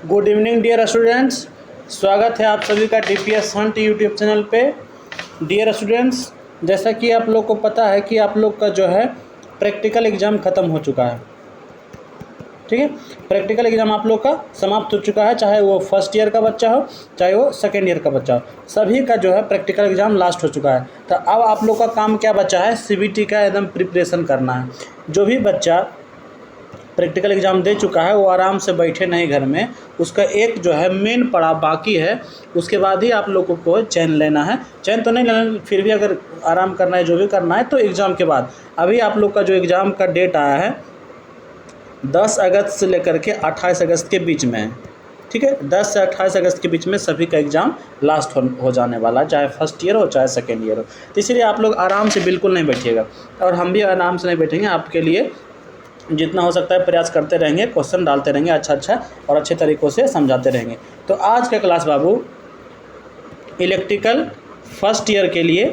Good evening dear students, स्वागत है आप सभी का डीपीएस हंट यूट्यूब चैनल पे। डियर स्टूडेंट्स, जैसा कि आप लोग को पता है कि आप लोग का जो है प्रैक्टिकल एग्ज़ाम ख़त्म हो चुका है। ठीक है, प्रैक्टिकल एग्ज़ाम आप लोग का समाप्त हो चुका है, चाहे वो फर्स्ट ईयर का बच्चा हो चाहे वो सेकेंड ईयर का बच्चा हो, सभी का जो है प्रैक्टिकल एग्ज़ाम लास्ट हो चुका है। तो अब आप लोग का काम क्या बचा है? सीबीटी का एकदम प्रिपरेशन करना है। जो भी बच्चा प्रैक्टिकल एग्ज़ाम दे चुका है वो आराम से बैठे नहीं घर में, उसका एक जो है मेन पड़ाव बाकी है, उसके बाद ही आप लोगों को चैन लेना है। चैन तो नहीं लेना, फिर भी अगर आराम करना है, जो भी करना है तो एग्ज़ाम के बाद। अभी आप लोग का जो एग्ज़ाम का डेट आया है 10 अगस्त से लेकर के 28 अगस्त के बीच में है। ठीक है, 10 से 28 अगस्त के बीच में सभी का एग्ज़ाम लास्ट हो जाने वाला है, चाहे फर्स्ट ईयर हो चाहे सेकेंड ईयर हो। तो इसलिए आप लोग आराम से बिल्कुल नहीं बैठिएगा, और हम भी आराम से नहीं बैठेंगे। आपके लिए जितना हो सकता है प्रयास करते रहेंगे, क्वेश्चन डालते रहेंगे, अच्छा और अच्छे तरीक़ों से समझाते रहेंगे। तो आज का क्लास बाबू इलेक्ट्रिकल फर्स्ट ईयर के लिए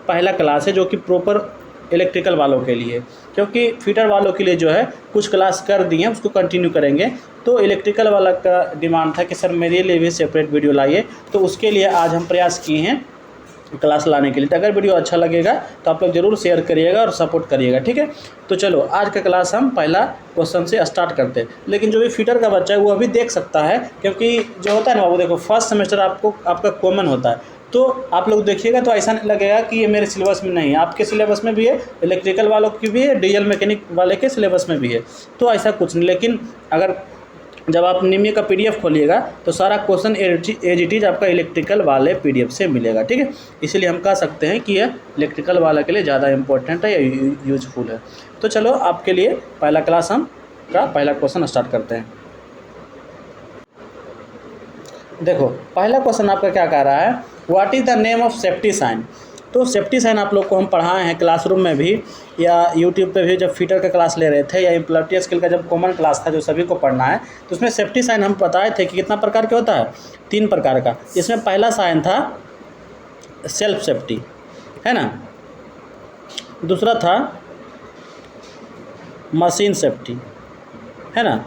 पहला क्लास है, जो कि प्रॉपर इलेक्ट्रिकल वालों के लिए, क्योंकि फिटर वालों के लिए जो है कुछ क्लास कर दिए, उसको कंटिन्यू करेंगे। तो इलेक्ट्रिकल वाला का डिमांड था कि सर मेरे लिए भी सेपरेट वीडियो लाइए, तो उसके लिए आज हम प्रयास किए हैं क्लास लाने के लिए। तो अगर वीडियो अच्छा लगेगा तो आप लोग ज़रूर शेयर करिएगा और सपोर्ट करिएगा। ठीक है, तो चलो आज का क्लास हम पहला क्वेश्चन से स्टार्ट करते हैं। लेकिन जो भी फिटर का बच्चा है वो अभी देख सकता है, क्योंकि जो होता है ना वो देखो फर्स्ट सेमेस्टर आपका कॉमन होता है, तो आप लोग देखिएगा तो ऐसा नहीं लगेगा कि ये मेरे सिलेबस में नहीं है। आपके सिलेबस में भी है, इलेक्ट्रिकल वालों की भी है, डीजल मैकेनिक वाले के सिलेबस में भी है, तो ऐसा कुछ नहीं। लेकिन अगर जब आप निम्न का पीडीएफ खोलिएगा तो सारा क्वेश्चन एज इट इज़ आपका इलेक्ट्रिकल वाले पीडीएफ से मिलेगा। ठीक है, इसीलिए हम कह सकते हैं कि यह इलेक्ट्रिकल वाला के लिए ज़्यादा इंपॉर्टेंट है या यूजफुल है। तो चलो आपके लिए पहला क्लास हम का पहला क्वेश्चन स्टार्ट करते हैं। देखो पहला क्वेश्चन आपका क्या कह रहा है, what is the name of safety sign. तो सेफ्टी साइन आप लोग को हम पढ़ाए हैं क्लासरूम में भी या यूट्यूब पे भी, जब फिटर का क्लास ले रहे थे या इम्प्लॉयटी स्किल का जब कॉमन क्लास था जो सभी को पढ़ना है, तो उसमें सेफ्टी साइन हम बताए थे कि कितना प्रकार के होता है, 3 प्रकार का। इसमें पहला साइन था सेल्फ सेफ्टी, है ना, दूसरा था मशीन सेफ्टी, है ना,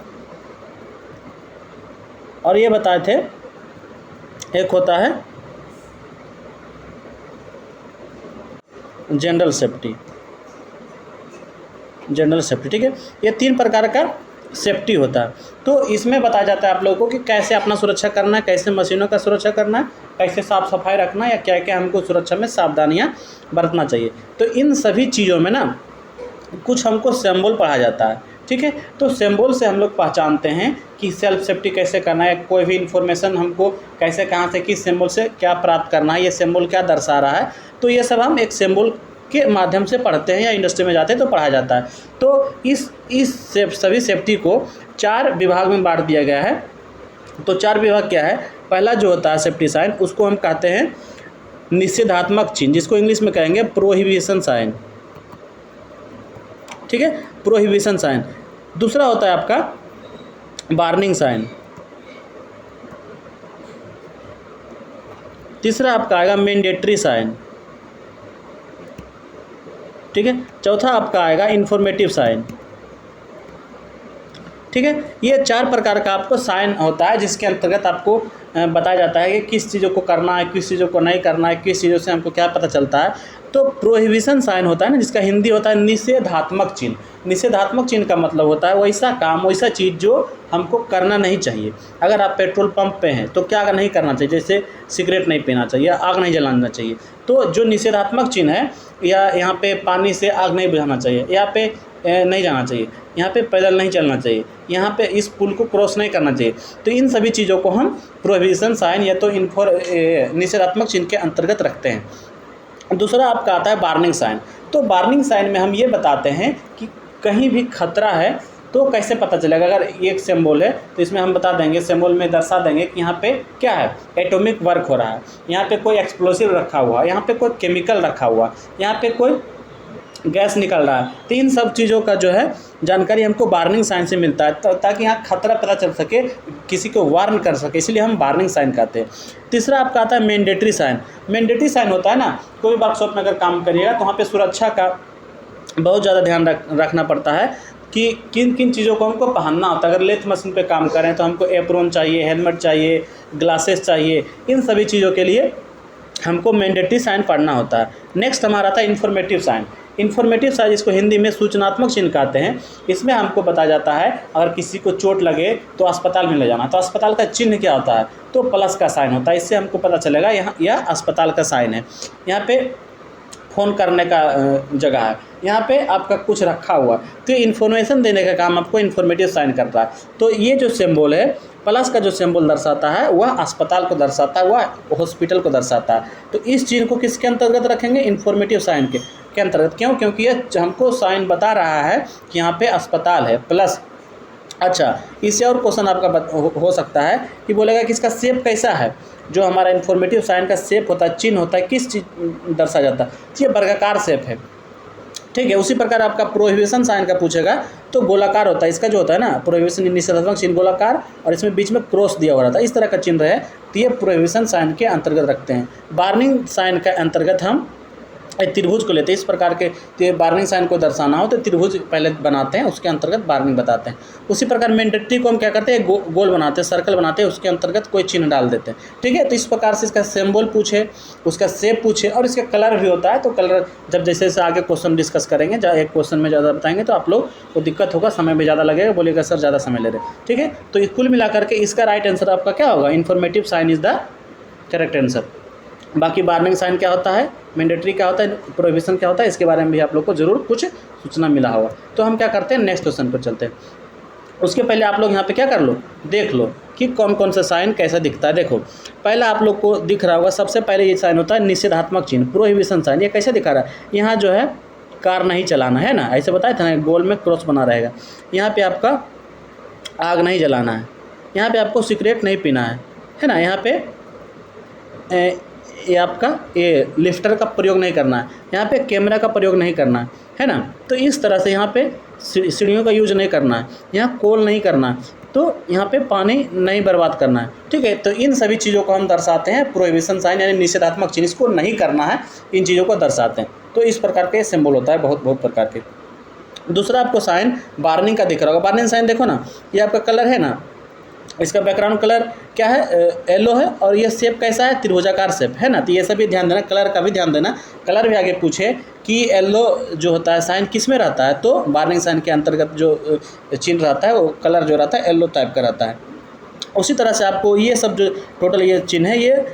और ये बताए थे एक होता है जनरल सेफ्टी। ठीक है, ये 3 प्रकार का सेफ्टी होता है। तो इसमें बताया जाता है आप लोगों को कि कैसे अपना सुरक्षा करना है, कैसे मशीनों का सुरक्षा करना है, कैसे साफ़ सफाई रखना है, या क्या क्या हमको सुरक्षा में सावधानियां बरतना चाहिए। तो इन सभी चीज़ों में ना कुछ हमको सिंबल पढ़ा जाता है। ठीक है, तो सिंबल से हम लोग पहचानते हैं कि सेल्फ सेफ्टी कैसे करना है, कोई भी इन्फॉर्मेशन हमको कैसे कहाँ से किस सिंबल से क्या प्राप्त करना है, ये सिंबल क्या दर्शा रहा है, तो ये सब हम एक सिंबल के माध्यम से पढ़ते हैं या इंडस्ट्री में जाते हैं तो पढ़ाया जाता है। तो सभी सेफ्टी को 4 विभाग में बांट दिया गया है। तो 4 विभाग क्या है? पहला जो होता है सेफ्टी साइन, उसको हम कहते हैं निषेधात्मक चिन्ह, जिसको इंग्लिश में कहेंगे प्रोहिबिशन साइन। ठीक है, प्रोहिबिशन साइन। दूसरा होता है आपका वार्निंग साइन। तीसरा आपका आएगा मैंडेटरी साइन। ठीक है, चौथा आपका आएगा इंफॉर्मेटिव साइन। ठीक है, ये 4 प्रकार का आपको साइन होता है, जिसके अंतर्गत आपको बताया जाता है कि किस चीज़ों को करना है, किस चीज़ों को नहीं करना है, किस चीज़ों से हमको क्या पता चलता है। तो प्रोहिबिशन साइन होता है ना, जिसका हिंदी होता है निषेधात्मक चिन्ह। निषेधात्मक चिन्ह का मतलब होता है वैसा काम, वैसा चीज़ जो हमको करना नहीं चाहिए। अगर आप पेट्रोल पंप पे हैं तो क्या नहीं करना चाहिए, जैसे सिगरेट नहीं पीना चाहिए, आग नहीं जलाना चाहिए। तो जो निषेधात्मक चिन्ह है, या यहाँ पे पानी से आग नहीं बुझाना चाहिए, यहाँ पे नहीं जाना चाहिए, यहाँ पे पैदल नहीं चलना चाहिए, यहाँ पे इस पुल को क्रॉस नहीं करना चाहिए, तो इन सभी चीज़ों को हम प्रोहिबिशन साइन या तो निषेधात्मक चिन्ह के अंतर्गत रखते हैं। दूसरा आपका आता है वार्निंग साइन। तो वार्निंग साइन में हम ये बताते हैं कि कहीं भी खतरा है तो कैसे पता चलेगा। अगर एक सिंबल है तो इसमें हम बता देंगे, सिंबल में दर्शा देंगे कि यहाँ पे क्या है, एटॉमिक वर्क हो रहा है, यहाँ पे कोई एक्सप्लोसिव रखा हुआ है, यहाँ पे कोई केमिकल रखा हुआ, यहाँ पे कोई गैस निकल रहा है। तो इन सब चीज़ों का जो है जानकारी हमको वार्निंग साइन से मिलता है, ताकि यहाँ खतरा पता चल सके, किसी को वार्न कर सके, इसलिए हम वार्निंग साइन कहते हैं। तीसरा आपका आता है मैंडेटरी साइन। मैंडेटरी साइन होता है ना, कोई वर्कशॉप में अगर काम करिएगा तो वहाँ पे सुरक्षा का बहुत ज़्यादा ध्यान रखना पड़ता है। कि किन किन चीज़ों को हमको पहनना होता है। अगर लेथ मशीन पे काम करें तो हमको एप्रोन चाहिए, हेलमेट चाहिए, ग्लासेस चाहिए, इन सभी चीज़ों के लिए हमको मैंडेटरी साइन पढ़ना होता है। नेक्स्ट हमारा था इन्फॉर्मेटिव साइन। इन्फॉर्मेटिव साइन जिसको हिंदी में सूचनात्मक चिन्ह कहते हैं। इसमें हमको बताया जाता है अगर किसी को चोट लगे तो अस्पताल में ले जाना, तो अस्पताल का चिन्ह क्या होता है, तो प्लस का साइन होता है। इससे हमको पता चलेगा यहाँ यह अस्पताल का साइन है। यहाँ पे फ़ोन करने का जगह है, यहाँ पे आपका कुछ रखा हुआ, तो ये इन्फॉर्मेशन देने का काम आपको इन्फॉर्मेटिव साइन करता है। तो ये जो सिंबल है, प्लस का जो सिंबल दर्शाता है वह अस्पताल को दर्शाता है, वह हॉस्पिटल को दर्शाता है। तो इस चिन्ह को किसके अंतर्गत रखेंगे, इन्फॉर्मेटिव साइन के अंतर्गत। क्यों, क्योंकि यह हमको साइन बता रहा है कि यहाँ पे अस्पताल है, प्लस। अच्छा, इससे और क्वेश्चन आपका हो सकता है कि बोलेगा कि इसका शेप कैसा है। जो हमारा इन्फॉर्मेटिव साइन का शेप होता है, चिन्ह होता है, किस चीज़ दर्शा जाता है, ये वर्गाकार शेप है, ठीक है। उसी प्रकार आपका प्रोहिबिशन साइन का पूछेगा तो गोलाकार होता है। इसका जो होता है ना प्रोहिबिशन निषेधात्मक चिन्ह गोलाकार, और इसमें बीच में क्रॉस दिया हुआ रहता है, इस तरह का चिन्ह है, तो ये प्रोहिबिशन साइन के अंतर्गत रखते हैं। वार्निंग साइन के अंतर्गत हम त्रिभुज को लेते हैं। इस प्रकार के वार्निंग साइन को दर्शाना हो तो त्रिभुज पहले बनाते हैं, उसके अंतर्गत वार्निंग बताते हैं। उसी प्रकार मैंडेटरी को हम क्या करते हैं, गोल बनाते हैं, सर्कल बनाते हैं, उसके अंतर्गत कोई चिन्ह डाल देते हैं, ठीक है। तो इस प्रकार से इसका सिंबल पूछे, उसका शेप पूछे, और इसका कलर भी होता है। तो कलर जब जैसे जैसे आगे क्वेश्चन डिस्कस करेंगे, एक क्वेश्चन में ज़्यादा बताएंगे तो आप लोग को दिक्कत होगा, समय भी ज़्यादा लगेगा, बोलेगा सर ज़्यादा समय ले रहे, ठीक है। तो कुल मिलाकर के इसका राइट आंसर आपका क्या होगा, informative sign is the correct answer. बाकी वार्निंग साइन क्या होता है, मैंडेटरी क्या होता है, प्रोहिबिशन क्या होता है, इसके बारे में भी आप लोग को जरूर कुछ सूचना मिला होगा। तो हम क्या करते हैं, नेक्स्ट क्वेश्चन पर चलते हैं। उसके पहले आप लोग यहाँ पे क्या कर लो, देख लो कि कौन कौन सा साइन कैसा दिखता है। देखो, पहला आप लोग को दिख रहा होगा, सबसे पहले ये साइन होता है निषेधात्मक चिन्ह, प्रोहिबिशन साइन। ये कैसे दिखा रहा है, यहाँ जो है कार नहीं चलाना है ना, ऐसे बताया था ना, गोल में क्रॉस बना रहेगा। यहाँ पे आपका आग नहीं जलाना है, यहाँ पे आपको सिगरेट नहीं पीना है ना, यहाँ पे ये आपका ये लिफ्टर का प्रयोग नहीं करना है, यहाँ पे कैमरा का प्रयोग नहीं करना है ना। तो इस तरह से यहाँ पे सीढ़ियों का यूज नहीं करना है, यहाँ कोल नहीं करना है, तो यहाँ पे पानी नहीं बर्बाद करना है, ठीक है। तो इन सभी चीज़ों को हम दर्शाते हैं प्रोहिबिशन साइन, यानी निषेधात्मक चिन्ह, इसको नहीं करना है, इन चीज़ों को दर्शाते हैं। तो इस प्रकार के सिंबल होता है, बहुत बहुत प्रकार के। दूसरा आपको साइन वार्निंग का दिख रहा होगा। वार्निंग साइन देखो ना, ये आपका कलर है ना, इसका बैकग्राउंड कलर क्या है, येलो है, और ये शेप कैसा है, त्रिभुजाकार शेप है ना। तो ये सभी ध्यान देना, कलर का भी ध्यान देना। कलर भी आगे पूछे कि येलो जो होता है साइन किस में रहता है, तो वार्निंग साइन के अंतर्गत जो चिन्ह रहता है वो कलर जो रहता है येलो टाइप का रहता है। उसी तरह से आपको ये सब जो टोटल ये चिन्ह है, ये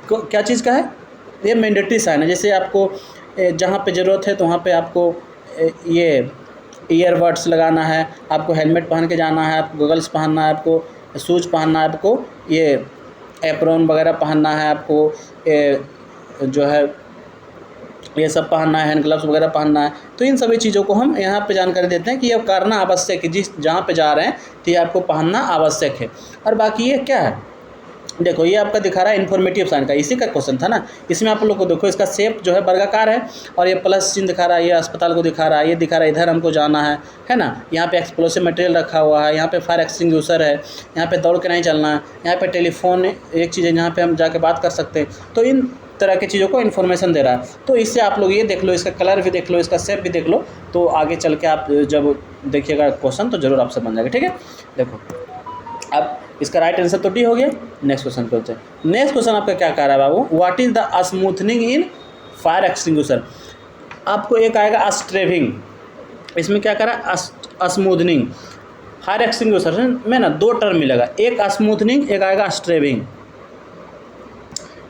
क्या चीज़ का है, ये मैंडेटरी साइन है। जैसे आपको जहाँ पे ज़रूरत है तो वहाँ पे आपको ये ईयरबड्स लगाना है, आपको हेलमेट पहन के जाना है, आपको गॉगल्स पहनना है, आपको शूज़ पहनना है, आपको ये एप्रोन वगैरह पहनना है, आपको जो है ये सब पहनना है, हैंड ग्लव्स वगैरह पहनना है। तो इन सभी चीज़ों को हम यहाँ पे जानकारी देते हैं कि ये करना आवश्यक है, जहाँ पे जा रहे हैं तो ये आपको पहनना आवश्यक है। और बाकी ये क्या है, देखो ये आपका दिखा रहा है इन्फॉर्मेटिव साइन का, इसी का क्वेश्चन था ना। इसमें आप लोग को देखो इसका शेप जो है वर्गाकार है, और ये प्लस चिन्ह दिखा रहा है, ये अस्पताल को दिखा रहा है, ये दिखा रहा है इधर हमको जाना है ना। यहाँ पे एक्सप्लोसिव मटेरियल रखा हुआ है, यहाँ पे फायर एक्सटिंग्विशर है, यहाँ पे दौड़ के नहीं चलना है, यहाँ पे टेलीफोन एक चीज़ है जहाँ पे हम जाके बात कर सकते हैं। तो इन तरह की चीज़ों को इन्फॉर्मेशन दे रहा है। तो इससे आप लोग ये देख लो, इसका कलर भी देख लो, इसका शेप भी देख लो, तो आगे चल के आप जब देखिएगा क्वेश्चन तो ज़रूर आपसे बन जाएगा, ठीक है। देखो अब इसका राइट आंसर तो डी हो गया। नेक्स्ट क्वेश्चन पे होते हैं। नेक्स्ट क्वेश्चन आपका क्या कह रहा है बाबू, what is the smoothening in fire extinguisher. आपको एक आएगा स्ट्रेविंग, इसमें क्या कह रहा है स्मूथनिंग। फायर एक्सटिंग्विशर में ना दो टर्म मिलेगा, एक स्मूथनिंग, एक आएगा स्ट्रेविंग,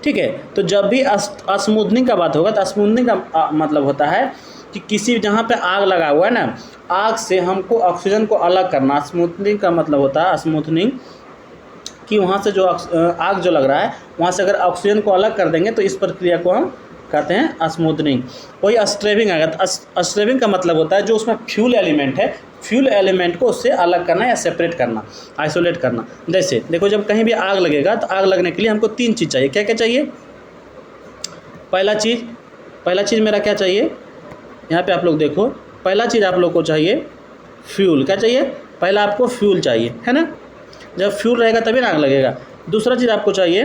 ठीक है। तो जब भी स्मूथनिंग का बात होगा तो स्मूथनिंग का मतलब होता है कि किसी जहाँ पे आग लगा हुआ है ना, आग से हमको ऑक्सीजन को अलग करना। स्मूथनिंग का मतलब होता है स्मूथनिंग कि वहाँ से जो आग जो लग रहा है वहाँ से अगर ऑक्सीजन को अलग कर देंगे तो इस प्रक्रिया को हम कहते हैं स्मूथनिंग। वही स्ट्रेविंग आएगा। स्ट्रेविंग का मतलब होता है जो उसमें फ्यूल एलिमेंट है, फ्यूल एलिमेंट को उससे अलग करना या सेपरेट करना, आइसोलेट करना। जैसे देखो जब कहीं भी आग लगेगा तो आग लगने के लिए हमको तीन चीज़ चाहिए। क्या क्या चाहिए, पहला चीज़ मेरा क्या चाहिए, यहाँ पे आप लोग देखो, पहला चीज़ आप लोग को चाहिए फ्यूल। क्या चाहिए, पहला आपको फ्यूल चाहिए, है ना। जब फ्यूल रहेगा तभी ना आग लगेगा। दूसरा चीज़ आपको चाहिए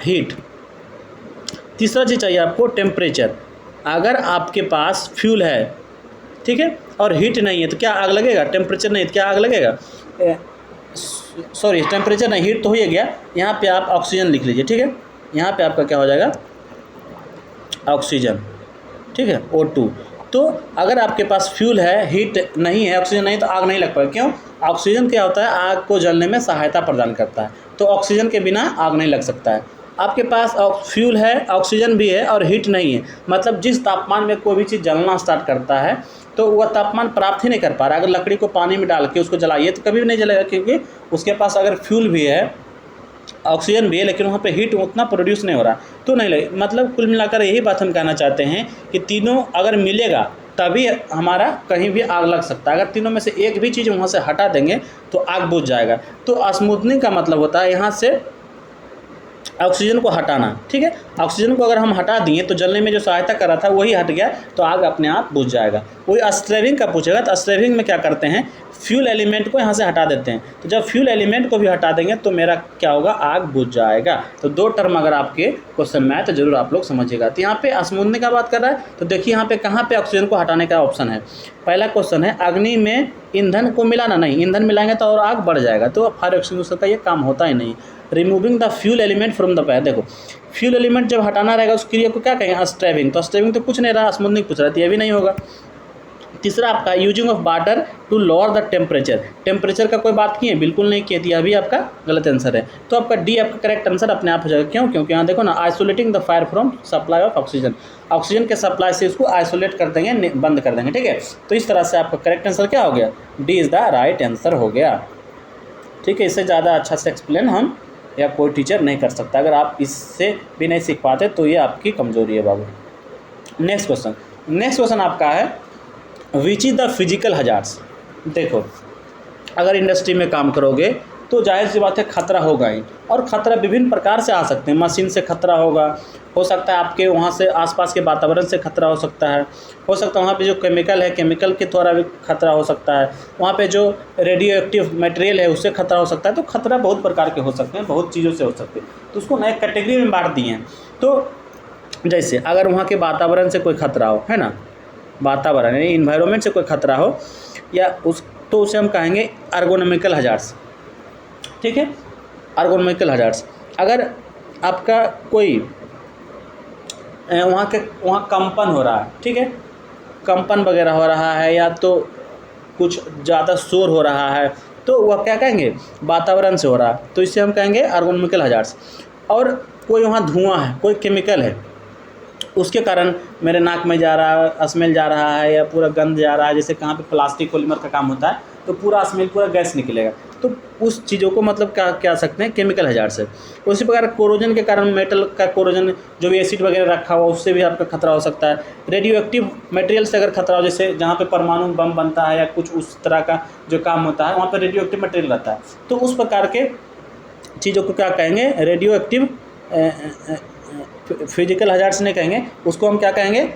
हीट। तीसरा चीज़ चाहिए आपको टेम्परेचर। अगर आपके पास फ्यूल है ठीक है, और हीट नहीं है तो क्या आग लगेगा, टेम्परेचर नहीं है तो क्या आग लगेगा, सॉरी टेम्परेचर नहीं, हीट तो हो ही गया। यहाँ पे आप ऑक्सीजन लिख लीजिए, ठीक है, यहाँ पे आपका क्या हो जाएगा, ऑक्सीजन, ठीक है, O2। तो अगर आपके पास फ्यूल है, हीट नहीं है, ऑक्सीजन नहीं, तो आग नहीं लग पाएगी। क्यों, ऑक्सीजन क्या होता है, आग को जलने में सहायता प्रदान करता है, तो ऑक्सीजन के बिना आग नहीं लग सकता है। आपके पास फ्यूल है, ऑक्सीजन भी है और हीट नहीं है, मतलब जिस तापमान में कोई भी चीज़ जलना स्टार्ट करता है तो वह तापमान प्राप्त ही नहीं कर पा रहा। अगर लकड़ी को पानी में डाल के उसको जलाइए तो कभी भी नहीं जलेगा, क्योंकि उसके पास अगर फ्यूल भी है, ऑक्सीजन भी है, लेकिन वहाँ पे हीट उतना प्रोड्यूस नहीं हो रहा, तो नहीं लगे। मतलब कुल मिलाकर यही बात हम कहना चाहते हैं कि तीनों अगर मिलेगा तभी हमारा कहीं भी आग लग सकता है। अगर तीनों में से एक भी चीज़ वहाँ से हटा देंगे तो आग बुझ जाएगा। तो स्मूथनिंग का मतलब होता है यहाँ से ऑक्सीजन को हटाना, ठीक है। ऑक्सीजन को अगर हम हटा दिए तो जलने में जो सहायता कर रहा था वही हट गया, तो आग अपने आप बुझ जाएगा। वही स्ट्रेविंग का पूछेगा तो स्ट्रेविंग में क्या करते हैं, फ्यूल एलिमेंट को यहाँ से हटा देते हैं। तो जब फ्यूल एलिमेंट को भी हटा देंगे तो मेरा क्या होगा, आग बुझ जाएगा। तो दो टर्म अगर आपके क्वेश्चन में आए तो जरूर आप लोग समझिएगा। तो यहाँ पे स्मूथनिंग का बात कर रहा है, तो देखिए यहाँ पे कहाँ पे ऑक्सीजन को हटाने का ऑप्शन है। पहला क्वेश्चन है अग्नि में ईंधन को मिलाना, नहीं, ईंधन मिलाएंगे तो और आग बढ़ जाएगा, तो फायर एक्सटिंग्विशर का ये काम होता ही नहीं। Removing the fuel element from the fire, देखो फ्यूल एलिमेंट जब हटाना रहेगा उस क्रिया को क्या कहेंगे, स्ट्रेविंग। तो स्ट्रेविंग तो कुछ नहीं रहा, स्मूथनिंग पूछ रहा है, ये भी नहीं होगा। तीसरा आपका using of water to lower the temperature, temperature का कोई बात की है, बिल्कुल नहीं की थी, अभी आपका गलत आंसर है। तो आपका डी आपका करेक्ट आंसर अपने आप हो जाएगा। क्यों, क्योंकि यहाँ देखो ना, isolating the fire from supply of oxygen, oxygen के सप्लाई से इसको आइसोलेट कर देंगे, बंद कर देंगे, ठीक है। तो इस तरह से आपका करेक्ट आंसर क्या हो गया, D is the right answer हो गया, ठीक है। इससे ज़्यादा अच्छा से एक्सप्लेन हम या कोई टीचर नहीं कर सकता। अगर आप इससे भी नहीं सीख पाते तो ये आपकी कमजोरी है बाबू। नेक्स्ट क्वेश्चन आपका है which is the physical hazards. देखो अगर इंडस्ट्री में काम करोगे तो जाहिर सी बात है खतरा होगा ही, और ख़तरा विभिन्न प्रकार से आ सकते हैं। मशीन से खतरा होगा, हो सकता है आपके वहाँ से आसपास के वातावरण से खतरा हो सकता है वहाँ पे जो केमिकल है, केमिकल के द्वारा भी खतरा हो सकता है, वहाँ पे जो रेडियो एक्टिव मटेरियल है उससे खतरा हो सकता है। तो खतरा बहुत प्रकार के हो सकते हैं, बहुत चीज़ों से हो सकते हैं, तो उसको नए कैटेगरी में बांट दिए हैं। तो जैसे अगर वहाँ के वातावरण से कोई खतरा हो, है ना, वातावरण यानी इन्वायरमेंट से कोई खतरा हो या तो उसे हम कहेंगे एर्गोनॉमिकल हजार्ड्स, ठीक है, एर्गोनॉमिकल हजार्ड्स। अगर आपका कोई वहाँ कंपन हो रहा है, ठीक है, कंपन वगैरह हो रहा है या तो कुछ ज़्यादा शोर हो रहा है, तो वह क्या कहेंगे, वातावरण से हो रहा है, तो इसे हम कहेंगे एर्गोनॉमिकल हजार्ड्स। और कोई वहाँ धुआं है, कोई केमिकल है, उसके कारण मेरे नाक में जा रहा है, स्मेल जा रहा है या पूरा गंध जा रहा है, जैसे कहाँ पे प्लास्टिक पॉलीमर का काम होता है तो पूरा स्मेल, पूरा गैस निकलेगा, तो उस चीज़ों को मतलब क्या कह सकते हैं, केमिकल हजार्ड्स है। उसी प्रकार कोरोजन के कारण, मेटल का कोरोजन, जो भी एसिड वगैरह रखा हुआ उससे भी आपका खतरा हो सकता है। रेडियो एक्टिव मटेरियल से अगर खतरा हो, जैसे जहाँ पे परमाणु बम बनता है या कुछ उस तरह का जो काम होता है वहाँ पर रेडियो एक्टिव मटेरियल रहता है, तो उस प्रकार के चीज़ों को क्या कहेंगे, रेडियो एक्टिव फिजिकल हजार्ड्स नहीं कहेंगे, उसको हम क्या कहेंगे,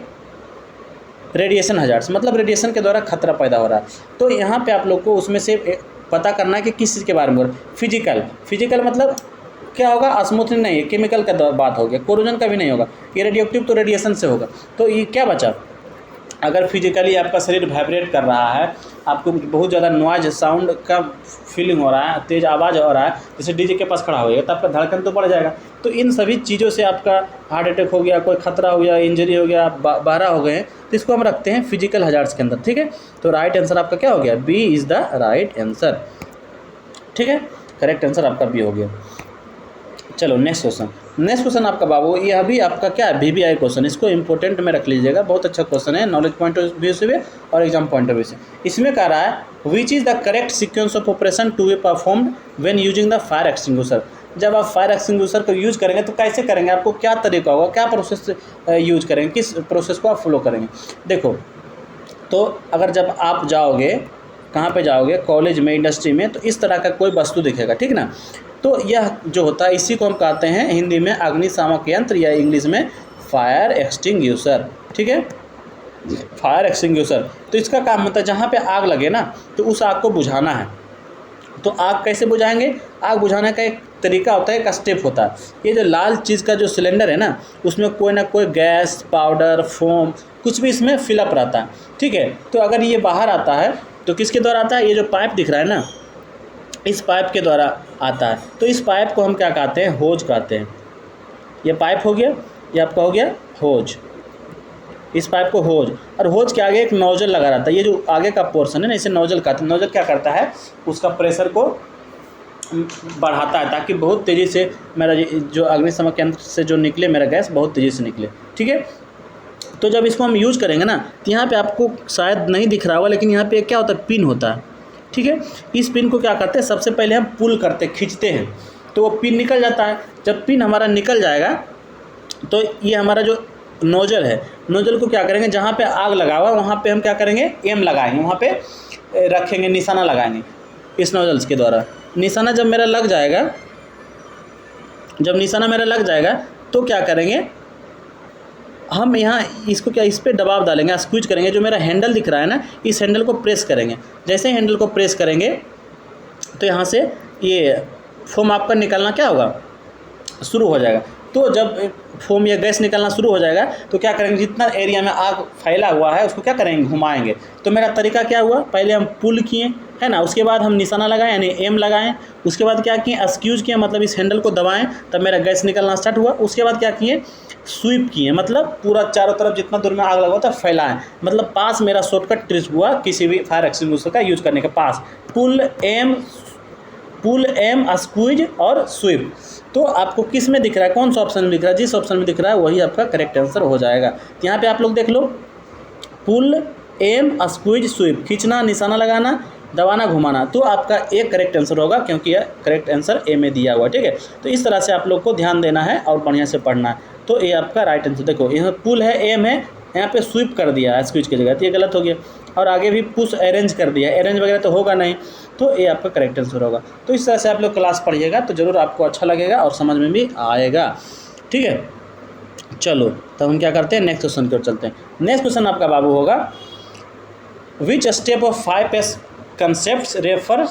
रेडिएशन हजार्ड्स, मतलब रेडिएशन के द्वारा खतरा पैदा हो रहा है। तो यहाँ पे आप लोग को उसमें से पता करना है कि किस चीज़ के बारे में हो रहा है। फिजिकल मतलब क्या होगा, स्मूथनिंग नहीं है, केमिकल का बात हो गया, कोरोजन का भी नहीं होगा, ये रेडियो एक्टिव तो रेडिएशन से होगा। तो ये क्या बचा, अगर फिजिकली आपका शरीर वाइब्रेट कर रहा है, आपको बहुत ज़्यादा नॉइज साउंड का फीलिंग हो रहा है, तेज़ आवाज़ हो रहा है, जैसे डीजे के पास खड़ा होगा तो आपका धड़कन तो बढ़ जाएगा। तो इन सभी चीज़ों से आपका हार्ट अटैक हो गया, कोई खतरा हो गया, इंजरी हो गया, बहरा हो गए, तो इसको हम रखते हैं फिजिकल हजार्ड्स के अंदर, ठीक है। तो राइट आंसर आपका क्या हो गया, B is the right answer, ठीक है, करेक्ट आंसर आपका बी हो गया। चलो नेक्स्ट क्वेश्चन आपका बाबू, यह भी आपका क्या है, VBI क्वेश्चन, इसको इंपॉर्टेंट में रख लीजिएगा, बहुत अच्छा क्वेश्चन है, नॉलेज पॉइंट ऑफ व्यू से भी और एग्जाम पॉइंट ऑफ व्यू से। इसमें कह रहा है which is the correct sequence of operation to be performed when using the fire extinguisher. जब आप फायर एक्सटिंग्विशर को यूज़ करेंगे तो कैसे करेंगे, आपको क्या तरीका होगा, क्या प्रोसेस यूज करेंगे, किस प्रोसेस को आप फॉलो करेंगे। देखो तो अगर जब आप जाओगे, कहाँ पे जाओगे, कॉलेज में, इंडस्ट्री में, तो इस तरह का कोई वस्तु दिखेगा, ठीक ना। तो यह जो होता है इसी को हम कहते हैं हिंदी में अग्निशामक यंत्र या इंग्लिश में फायर एक्सटिंग्विशर, ठीक है, फायर एक्सटिंग्विशर। तो इसका काम होता है जहाँ पे आग लगे ना तो उस आग को बुझाना है, तो आग कैसे बुझाएंगे? आग बुझाने का एक तरीका होता है, एक स्टेप होता है। ये जो लाल चीज़ का जो सिलेंडर है ना, उसमें कोई ना कोई गैस, पाउडर, फोम, कुछ भी इसमें फिलअप रहता है, ठीक है। तो अगर ये बाहर आता है तो किसके द्वारा आता है? ये जो पाइप दिख रहा है ना, इस पाइप के द्वारा आता है। तो इस पाइप को हम क्या कहते हैं? होज कहते हैं। ये पाइप हो गया, ये आपका हो गया होज। इस पाइप को होज, और होज के आगे एक नोजल लगा रहता है। ये जो आगे का पोर्शन है ना, इसे नोजल कहते हैं। नोजल क्या करता है? उसका प्रेशर को बढ़ाता है ताकि बहुत तेज़ी से मेरा जो अग्निशमन केंद्र से जो निकले मेरा गैस बहुत तेज़ी से निकले, ठीक है। तो जब इसको हम यूज़ करेंगे ना, तो यहाँ पे आपको शायद नहीं दिख रहा होगा, लेकिन यहाँ पे क्या होता है? पिन होता है, ठीक है। इस पिन को क्या करते हैं? सबसे पहले हम पुल करते, खींचते हैं, तो वो पिन निकल जाता है। जब पिन हमारा निकल जाएगा तो ये हमारा जो नोजल है, नोजल को क्या करेंगे? जहाँ पे आग लगा हुआ वहाँ पे हम क्या करेंगे? एम लगाएंगे, वहाँ पे रखेंगे, निशाना लगाएंगे इस नोजल्स के द्वारा। निशाना जब मेरा लग जाएगा, जब निशाना मेरा लग जाएगा तो क्या करेंगे? हम यहाँ इसको क्या, इस पर दबाव डालेंगे, स्क्वीज करेंगे। जो मेरा हैंडल दिख रहा है ना, इस हैंडल को प्रेस करेंगे। जैसे ही हैंडल को प्रेस करेंगे तो यहाँ से ये फोम आपका निकलना क्या होगा? शुरू हो जाएगा। तो जब फोम या गैस निकलना शुरू हो जाएगा तो क्या करेंगे? जितना एरिया में आग फैला हुआ है उसको क्या करेंगे? घुमाएंगे। तो मेरा तरीका क्या हुआ? पहले हम पुल किए, है ना, उसके बाद हम निशाना लगाएं यानी एम लगाएं, उसके बाद क्या किए? स्क्यूज किए, मतलब इस हैंडल को दबाएं तब मेरा गैस निकलना स्टार्ट हुआ। उसके बाद क्या किए? स्वीप किए, मतलब पूरा चारों तरफ जितना दूर में आग लगा था फैलाएं, मतलब पास मेरा शॉर्टकट ट्रिक हुआ किसी भी फायर एक्सटिंग्विशर का यूज करने के पास। पुल एम स्क्वीज और स्वीप। तो आपको किस में दिख रहा है? कौन सा ऑप्शन में दिख रहा है? जिस ऑप्शन में दिख रहा है वही आपका करेक्ट आंसर हो जाएगा। यहाँ पे आप लोग देख लो, पुल एम स्क्वीज स्वीप, खींचना, निशाना लगाना, दबाना, घुमाना। तो आपका एक करेक्ट आंसर होगा क्योंकि यह करेक्ट आंसर ए में दिया हुआ, ठीक है। तो इस तरह से आप लोग को ध्यान देना है और बढ़िया से पढ़ना है। तो ये आपका राइट आंसर। देखो यहाँ पुल है, एम है, यहाँ पे स्वीप कर दिया है स्क्वीज की जगह, तो ये गलत हो गया। और आगे भी पुश अरेंज कर दिया, अरेंज वगैरह तो होगा नहीं, तो ये आपका करेक्ट आंसर होगा। तो इस तरह से आप लोग क्लास पढ़िएगा तो ज़रूर आपको अच्छा लगेगा और समझ में भी आएगा, ठीक है। चलो तो हम क्या करते हैं? नेक्स्ट क्वेश्चन की ओर चलते हैं। नेक्स्ट क्वेश्चन आपका बाबू होगा, which step of 5S concept refer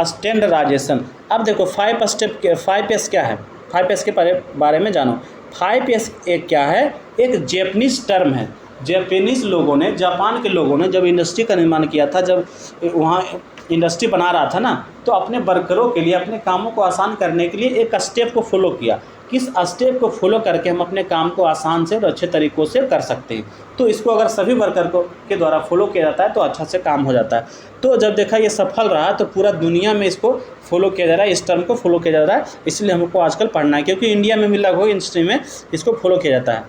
standardisation. अब देखो 5S क्या है? 5S के बारे में जानो। 5S एक क्या है? एक जैपनीज टर्म है। जापानीज़ लोगों ने, जापान के लोगों ने जब इंडस्ट्री का निर्माण किया था, जब वहाँ इंडस्ट्री बना रहा था ना, तो अपने वर्करों के लिए, अपने कामों को आसान करने के लिए एक स्टेप को फॉलो किया। किस स्टेप को फॉलो करके हम अपने काम को आसान से और अच्छे तरीक़ों से कर सकते हैं। तो इसको अगर सभी वर्कर को के द्वारा फॉलो किया जाता है तो अच्छा से काम हो जाता है। तो जब देखा ये सफल रहा तो पूरा दुनिया में इसको फॉलो किया जा रहा है, इस टर्म को फॉलो किया जा रहा है। इसलिए हमको आजकल पढ़ना है, क्योंकि इंडिया में भी लगभग इंडस्ट्री में इसको फॉलो किया जाता है।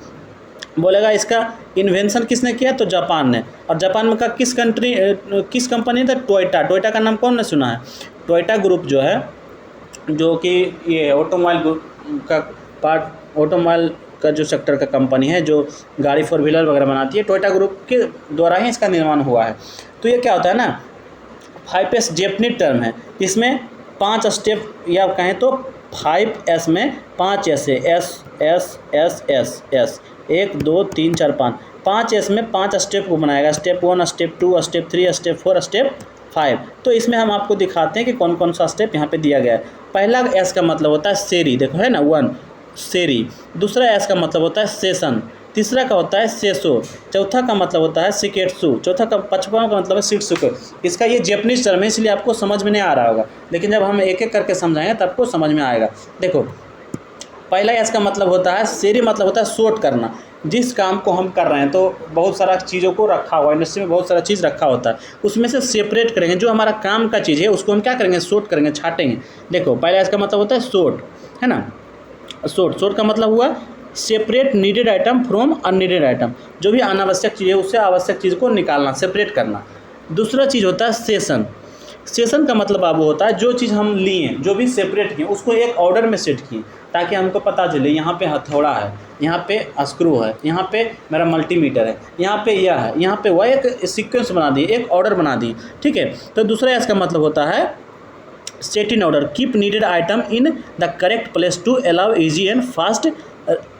बोलेगा इसका इन्वेंशन किसने किया? तो जापान ने। और जापान में का किस कंपनी था? टोयोटा। टोयोटा का नाम कौन ने सुना है? टोयोटा ग्रुप जो है, जो कि ये ऑटोमोबाइल का पार्ट, ऑटोमोबाइल का जो सेक्टर का कंपनी है, जो गाड़ी 4 व्हीलर वगैरह बनाती है, टोयोटा ग्रुप के द्वारा ही इसका निर्माण हुआ है। तो ये क्या होता है ना, 5S जैपनीज टर्म है। इसमें 5 स्टेप, या कहें तो 5S में 5 S है, S 1 2 3 4 5 S में 5 स्टेप को बनाएगा। Step 1, step 2, step 3, step 4, step 5। तो इसमें हम आपको दिखाते हैं कि कौन कौन सा स्टेप यहाँ पे दिया गया है। पहला S का मतलब होता है सेरी, देखो है ना 1 सेरी। दूसरा S का मतलब होता है सेशन। तीसरा का होता है सेसो। चौथा का मतलब होता है सिकेट्सु। पाँचवा का मतलब है शिट्सुको। इसका ये जैपनीज टर्म है, इसलिए आपको समझ में नहीं आ रहा होगा, लेकिन जब हम एक एक करके समझाएंगे तब आपको समझ में आएगा। देखो पहला S का मतलब होता है सेरी, मतलब होता है शॉर्ट करना। जिस काम को हम कर रहे हैं तो बहुत सारा चीज़ों को रखा हुआ, इंडस्ट्री में बहुत सारा चीज़ रखा होता है, उसमें से सेपरेट करेंगे। जो हमारा काम का चीज़ है उसको हम क्या करेंगे? शॉर्ट करेंगे, छाटेंगे। देखो पहला S का मतलब होता है शॉर्ट, है ना। शॉर्ट का मतलब हुआ separate needed item from unneeded item. जो भी अनावश्यक चीज़ है उससे आवश्यक चीज़ को निकालना, सेपरेट करना। दूसरा चीज़ होता है सेशन। सेशन का मतलब बाबू होता है जो चीज़ हम लिए, जो भी सेपरेट किए, उसको एक ऑर्डर में सेट किए ताकि हमको पता चले यहाँ पे हथौड़ा है, यहाँ पे स्क्रू है, यहाँ पे मेरा मल्टीमीटर है, यहाँ पे यह है, यहाँ पे वह, एक सीक्वेंस बना दिए, एक ऑर्डर बना दिए, ठीक है। तो दूसरा इसका मतलब होता है set in order, keep needed item in the correct place to allow easy and fast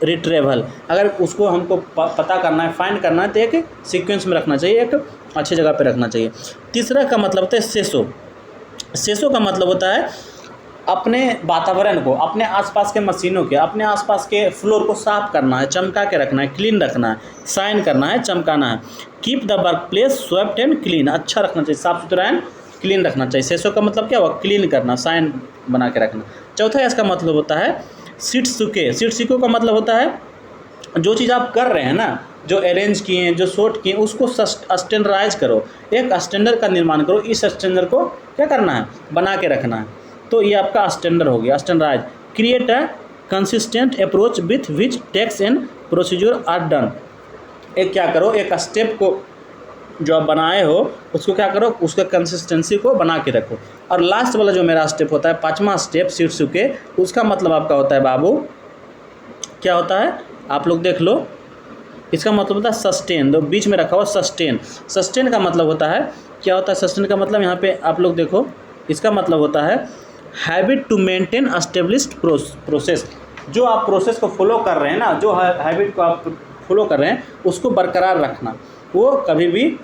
retrieval. अगर उसको हमको पता करना है, फाइंड करना है, तो एक सीक्वेंस में रखना चाहिए, एक अच्छी जगह पे रखना चाहिए। तीसरा का मतलब होता है सेसो। सेसो का मतलब होता है अपने वातावरण को, अपने आसपास के मशीनों के, अपने आसपास के फ्लोर को साफ करना है, चमका के रखना है, क्लीन रखना है, शाइन करना है, चमकाना है। Keep the work place swept and clean, अच्छा रखना चाहिए, साफ सुथरा एंड क्लीन रखना चाहिए। सेसो का मतलब क्या हुआ, क्लीन करना, शाइन बना के रखना। चौथा इसका मतलब होता है शित्सुके। शित्सुके का मतलब होता है जो चीज़ आप कर रहे हैं ना, जो अरेंज किए हैं, जो शॉर्ट किए हैं, उसको स्टैंडर्डाइज करो, एक स्टैंडर्ड का निर्माण करो। इस स्टैंडर्ड को क्या करना है, बना के रखना है। तो ये आपका स्टैंडर्ड हो गया, standardise. Create a consistent approach with which tasks and procedure are done. एक क्या करो, एक स्टेप को जो आप बनाए हो उसको क्या करो, उसका कंसिस्टेंसी को बना के रखो। और लास्ट वाला जो मेरा स्टेप होता है, पाँचवा स्टेप शित्सुके, उसका मतलब आपका होता है बाबू, क्या होता है आप लोग देख लो, इसका मतलब होता है सस्टेन। तो बीच में रखा हुआ सस्टेन। सस्टेन का मतलब होता है, क्या होता है सस्टेन का मतलब, यहाँ पे आप लोग देखो, इसका मतलब होता है habit to maintain established process. जो आप प्रोसेस को फॉलो कर रहे हैं ना, जो हैबिट को आप फॉलो कर रहे हैं उसको बरकरार रखना, वो कभी भी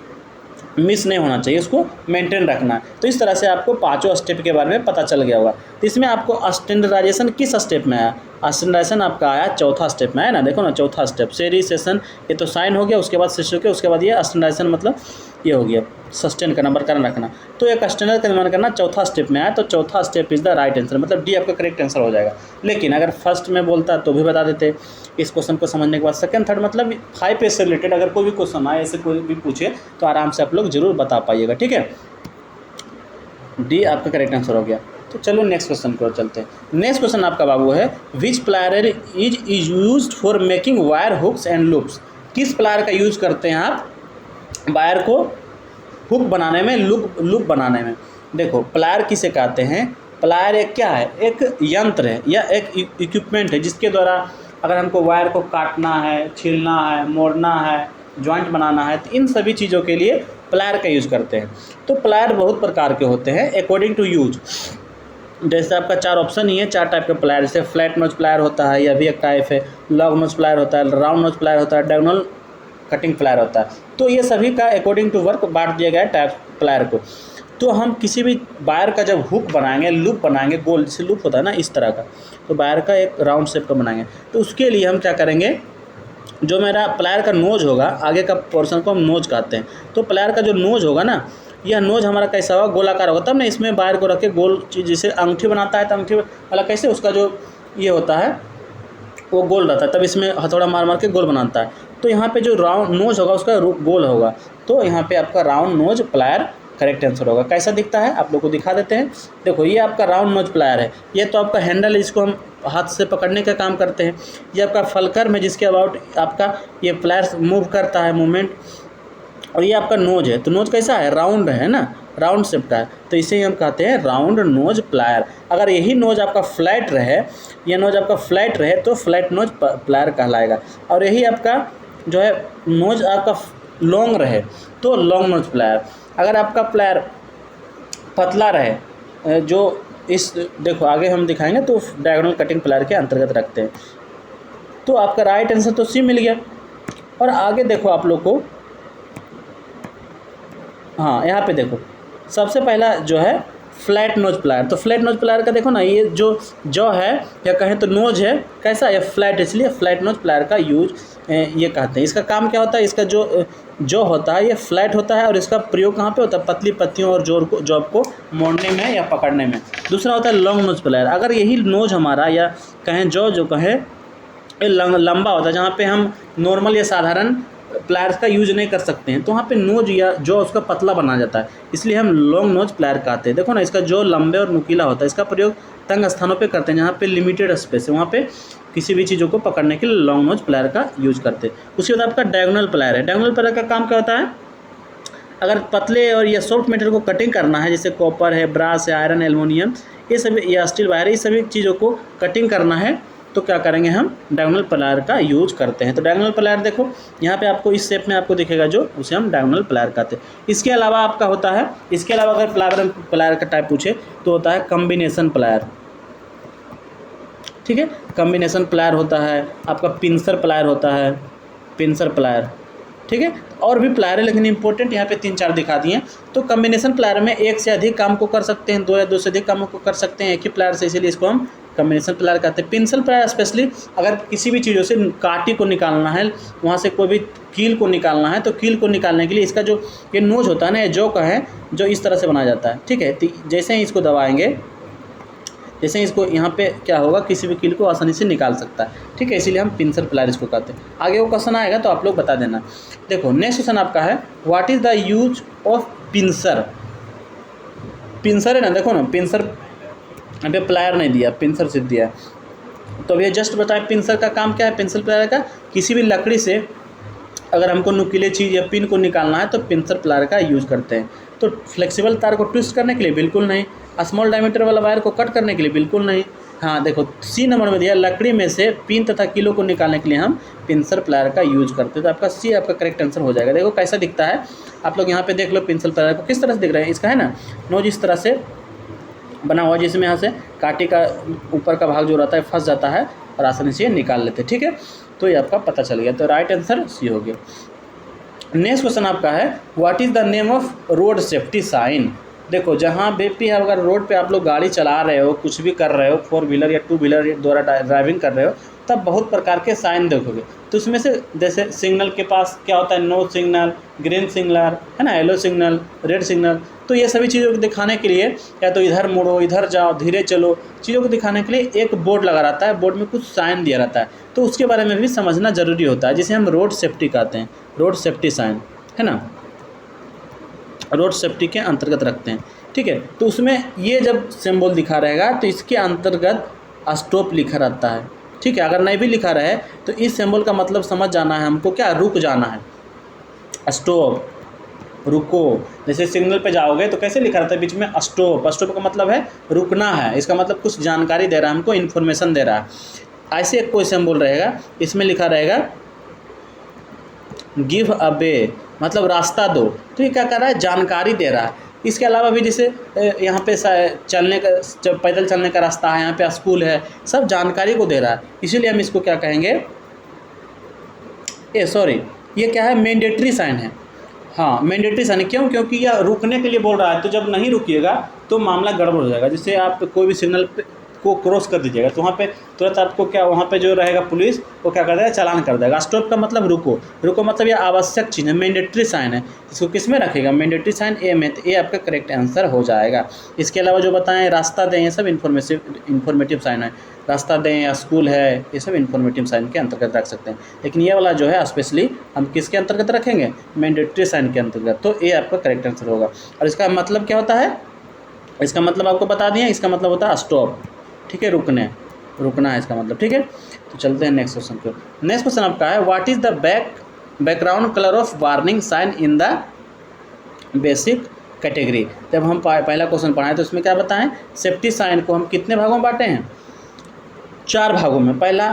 मिस नहीं होना चाहिए, उसको मेंटेन रखना है। तो इस तरह से आपको पांचों स्टेप के बारे में पता चल गया होगा। तो इसमें आपको स्टैंडर्डाइजेशन किस स्टेप में आया, स्टैंडर्डाइजेशन आपका आया चौथा स्टेप में, है ना। देखो ना, चौथा स्टेप सेरिसेशन, ये तो साइन हो गया, उसके बाद शित्सुके, उसके बाद ये स्टैंडर्डाइजेशन, मतलब ये हो गया सस्टेन करना, बरकरार रखना। तो एक स्टैंडर्ड का निर्माण करना चौथा स्टेप में आया, तो चौथा step is the right answer, मतलब डी आपका करेक्ट आंसर हो जाएगा। लेकिन अगर फर्स्ट में बोलता तो भी बता देते। इस क्वेश्चन को समझने के बाद सेकंड थर्ड, मतलब 5 पेज से रिलेटेड अगर कोई भी क्वेश्चन आए, ऐसे कोई भी पूछे, तो आराम से आप लोग जरूर बता पाइएगा, ठीक है। डी आपका करेक्ट आंसर हो गया। तो चलो नेक्स्ट क्वेश्चन को चलते हैं। नेक्स्ट क्वेश्चन आपका बाबू है, which plier is used for making wire hooks and loops. किस प्लायर का यूज करते हैं आप वायर को हुक बनाने में, लूप बनाने में। देखो प्लायर किसे कहते हैं, प्लायर एक क्या है, एक यंत्र है या एक इक्विपमेंट है जिसके द्वारा अगर हमको वायर को काटना है, छीलना है, मोड़ना है, जॉइंट बनाना है, तो इन सभी चीज़ों के लिए प्लायर का यूज़ करते हैं। तो प्लायर बहुत प्रकार के होते हैं अकॉर्डिंग टू यूज। जैसे आपका 4 ऑप्शन ही है, 4 टाइप के प्लायर, जैसे फ्लैट नोज प्लायर होता है, यह भी एक टाइप है, लॉन्ग नोज प्लायर होता है, राउंड नोज प्लायर होता है, डायगोनल कटिंग प्लायर होता है। तो ये सभी का अकॉर्डिंग टू वर्क बांट दिया गया है टाइप प्लायर को। तो हम किसी भी वायर का जब हुक बनाएंगे, लूप बनाएंगे, गोल जैसे लूप होता है ना इस तरह का, तो वायर का एक राउंड शेप का बनाएंगे। तो उसके लिए हम क्या करेंगे, जो मेरा प्लायर का नोज होगा, आगे का पोर्शन को हम नोज कहते हैं। तो प्लायर का जो नोज होगा ना, यह नोज हमारा कैसा होगा, गोलाकार होगा। तब ना इसमें वायर को रख के गोल चीज़, जैसे अंगूठी बनाता है तो अंगूठी वाला कैसे उसका जो ये होता है वो गोल रहता है, तब इसमें हथौड़ा मार मार के गोल बनाता है। तो यहाँ पे जो राउंड नोज होगा उसका गोल होगा, तो यहाँ पे आपका round knows plier correct answer होगा। कैसा दिखता है आप लोग को दिखा देते हैं। देखो ये आपका राउंड नोज प्लायर है, ये तो आपका हैंडल है, इसको हम हाथ से पकड़ने का काम करते हैं। ये आपका फलकर है जिसके अबाउट आपका ये प्लायर मूव करता है, मूवमेंट। और ये आपका नोज है, तो नोज कैसा है, राउंड है ना, राउंड शेप का है, तो इसे हम कहते हैं राउंड नोज प्लायर। अगर यही नोज आपका फ्लैट रहे, ये नोज आपका फ्लैट रहे तो फ्लैट नोज प्लायर कहलाएगा। और यही आपका जो है नोज आपका लॉन्ग रहे तो लॉन्ग नोज प्लायर। अगर आपका प्लायर पतला रहे, जो इस देखो आगे हम दिखाएंगे, तो डायगोनल कटिंग प्लायर के अंतर्गत रखते हैं। तो आपका राइट आंसर तो सी मिल गया। और आगे देखो आप लोग को, हाँ यहाँ पे देखो सबसे पहला जो है फ्लैट नोज प्लायर। तो फ्लैट नोज प्लायर का देखो ना, ये जो है या कहें तो नोज है कैसा, ये फ्लैट, इसलिए फ्लैट नोज प्लायर का यूज ये कहते हैं। इसका काम क्या होता है, इसका जो होता है ये फ्लैट होता है, और इसका प्रयोग कहाँ पे होता है, पतली पत्तियों और जॉब को मोड़ने में या पकड़ने में। दूसरा होता है लॉन्ग नोज प्लायर। अगर यही नोज हमारा या कहें जो कहें ये लंबा होता है, जहाँ पे हम नॉर्मल या साधारण प्लायर्स का यूज नहीं कर सकते हैं, तो वहाँ पे नोज या जो उसका पतला बना जाता है, इसलिए हम लॉन्ग नोज प्लायर कहते हैं। देखो ना, इसका जो लंबे और नुकीला होता है, इसका प्रयोग तंग स्थानों पे करते हैं जहाँ पे लिमिटेड स्पेस है, वहाँ पे किसी भी चीज़ों को पकड़ने के लिए लॉन्ग नोज प्लायर का यूज करते हैं। उसके बाद आपका डायगोनल प्लायर है। डायगोनल प्लायर का काम क्या होता है, अगर पतले और या सॉफ्ट मेटेरियल को कटिंग करना है, जैसे कॉपर है, ब्रास है, आयरन, एल्युमिनियम, ये सभी या स्टील वायर, ये सभी चीज़ों को कटिंग करना है, तो क्या करेंगे हम डायगोनल प्लायर का यूज करते हैं। तो डायगोनल प्लायर देखो यहाँ पे आपको इस शेप में आपको दिखेगा, जो उसे हम डायगोनल प्लायर कहते हैं। इसके अलावा आपका होता है, इसके अलावा अगर प्लायर का टाइप पूछे तो होता है कम्बिनेशन प्लायर। ठीक है, कम्बिनेशन प्लायर होता है, आपका पिंसर प्लायर होता है, पिंसर प्लायर। ठीक है। और भी प्लायर है लेकिन इंपॉर्टेंट यहाँ पे 3-4 दिखा दिए। तो कम्बिनेशन प्लायर में एक से अधिक काम को कर सकते हैं, 2 या 2 से अधिक कामों को कर सकते हैं एक ही प्लायर से, इसीलिए इसको हम कम्बिनेशन प्लायर कहते हैं। पिंसल प्लायर स्पेशली अगर किसी भी चीज़ों से काटी को निकालना है, वहाँ से कोई भी कील को निकालना है, तो कील को निकालने के लिए इसका जो ये नोज होता है ना, ये जो का है जो इस तरह से बनाया जाता है, ठीक है। तो जैसे ही इसको दबाएंगे, जैसे इसको यहाँ पे क्या होगा, किसी भी कील को आसानी से निकाल सकता है, ठीक है। इसीलिए हम पिंसल प्लायर इसको कहते हैं। आगे वो क्वेश्चन आएगा तो आप लोग बता देना। देखो नेक्स्ट क्वेश्चन आपका है, what is the use of pincer. Pincer है ना, देखो ना पिंसर, अभी प्लायर नहीं दिया, पिंसर से दिया। तो अभी जस्ट बताएं पिंसर का काम क्या है। पिंसल प्लायर का किसी भी लकड़ी से अगर हमको नुकीले चीज़ या पिन को निकालना है तो पिंसर प्लायर का यूज़ करते हैं। तो फ्लेक्सिबल तार को ट्विस्ट करने के लिए बिल्कुल नहीं, स्मॉल डायमीटर वाला वायर को कट करने के लिए बिल्कुल नहीं। हाँ देखो सी नंबर में दिया, लकड़ी में से पिन तथा किलो को निकालने के लिए हम पिंसर प्लायर का यूज करते हैं। तो आपका सी आपका करेक्ट आंसर हो जाएगा। देखो कैसा दिखता है, आप लोग यहाँ पे देख लो पिंसल प्लायर को किस तरह से दिख रहा है। इसका है ना नोज इस तरह से बना हुआ, जिसमें यहाँ से कांटे का ऊपर का भाग जो रहता है फंस जाता है और आसानी से निकाल लेते हैं, ठीक है। तो ये आपका पता चल गया, तो राइट आंसर सी हो गया। नेक्स्ट क्वेश्चन आपका है, what is the name of road safety sign. देखो जहाँ भी अगर रोड पे आप लोग गाड़ी चला रहे हो, कुछ भी कर रहे हो, 4 व्हीलर या 2 व्हीलर द्वारा ड्राइविंग कर रहे हो, तब बहुत प्रकार के साइन देखोगे। तो उसमें से जैसे सिग्नल के पास क्या होता है, नो सिग्नल, ग्रीन सिग्नल है ना, येलो सिग्नल, रेड सिग्नल। तो ये सभी चीज़ों को दिखाने के लिए या तो इधर मुड़ो, इधर जाओ, धीरे चलो, चीज़ों को दिखाने के लिए एक बोर्ड लगा रहता है, बोर्ड में कुछ साइन दिया रहता है। तो उसके बारे में भी समझना जरूरी होता है, जिसे हम रोड सेफ्टी कहते हैं, रोड सेफ्टी साइन है ना, रोड सेफ्टी के अंतर्गत रखते हैं, ठीक है। तो उसमें ये जब सिंबल दिखा रहेगा तो इसके अंतर्गत स्टॉप लिखा रहता है, ठीक है। अगर नहीं भी लिखा रहे तो इस सिंबल का मतलब समझ जाना है हमको, क्या रुक जाना है, स्टॉप, रुको। जैसे सिग्नल पे जाओगे तो कैसे लिखा रहता है बीच में स्टॉप, स्टॉप का मतलब है रुकना है, इसका मतलब कुछ जानकारी दे रहा है हमको, इन्फॉर्मेशन दे रहा है। ऐसे एक कोई सिंबल रहेगा, इसमें लिखा रहेगा गिव अ वे, मतलब रास्ता दो। तो ये क्या कर रहा है, जानकारी दे रहा है। इसके अलावा भी जैसे यहाँ पे चलने का, जब पैदल चलने का रास्ता है, यहाँ पे स्कूल है, सब जानकारी को दे रहा है। इसीलिए हम इसको क्या कहेंगे, ये क्या है, मैंडेटरी साइन है। हाँ मैंडेटरी साइन है, क्यों, क्योंकि यह रुकने के लिए बोल रहा है। तो जब नहीं रुकिएगा तो मामला गड़बड़ हो जाएगा। जैसे आप कोई भी सिग्नल को क्रॉस कर दीजिएगा तो वहाँ पे तुरंत आपको क्या, वहाँ पे जो रहेगा पुलिस वो क्या कर देगा, चालान कर देगा। स्टॉप का मतलब रुको, रुको मतलब यह आवश्यक चीज़ है, मैंडेटरी साइन है। इसको किस में रखेगा, मैंडेटरी साइन ए में, तो ये आपका करेक्ट आंसर हो जाएगा। इसके अलावा जो बताएं रास्ता दें, ये सब इन्फॉर्मेटिव साइन है। रास्ता दें या स्कूल है, ये सब इन्फॉर्मेटिव साइन के अंतर्गत रख सकते हैं। लेकिन ये वाला जो है स्पेशली हम किसके अंतर्गत रखेंगे, मैंडेटरी साइन के अंतर्गत। तो ये आपका करेक्ट आंसर होगा। और इसका मतलब क्या होता है, इसका मतलब आपको बता दिया, इसका मतलब होता है स्टॉप, ठीक है, रुकना है इसका मतलब, ठीक है। तो चलते हैं नेक्स्ट क्वेश्चन पे। नेक्स्ट क्वेश्चन आपका है, what is the background colour of warning sign in the basic category. जब हम पहला क्वेश्चन पढ़ाएं तो उसमें क्या बताएं, सेफ्टी साइन को हम कितने भागों में बांटे हैं, 4 भागों में। पहला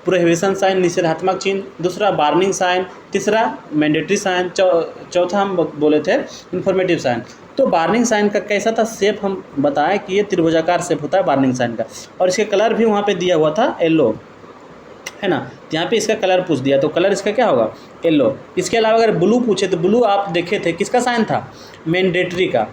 प्रोहिबिशन साइन, निषेधात्मक चिन्ह, दूसरा वार्निंग साइन, तीसरा मैंडेटरी साइन, चौथा हम बोले थे इन्फॉर्मेटिव साइन। तो वार्निंग साइन का कैसा था शेप, हम बताएं कि ये त्रिभुजाकार शेप होता है वार्निंग साइन का, और इसके कलर भी वहाँ पे दिया हुआ था येलो, है ना। तो यहाँ पे इसका कलर पूछ दिया, तो कलर इसका क्या होगा, येलो। इसके अलावा अगर ब्लू पूछे तो ब्लू आप देखे थे किसका साइन था, मैंडेटरी का।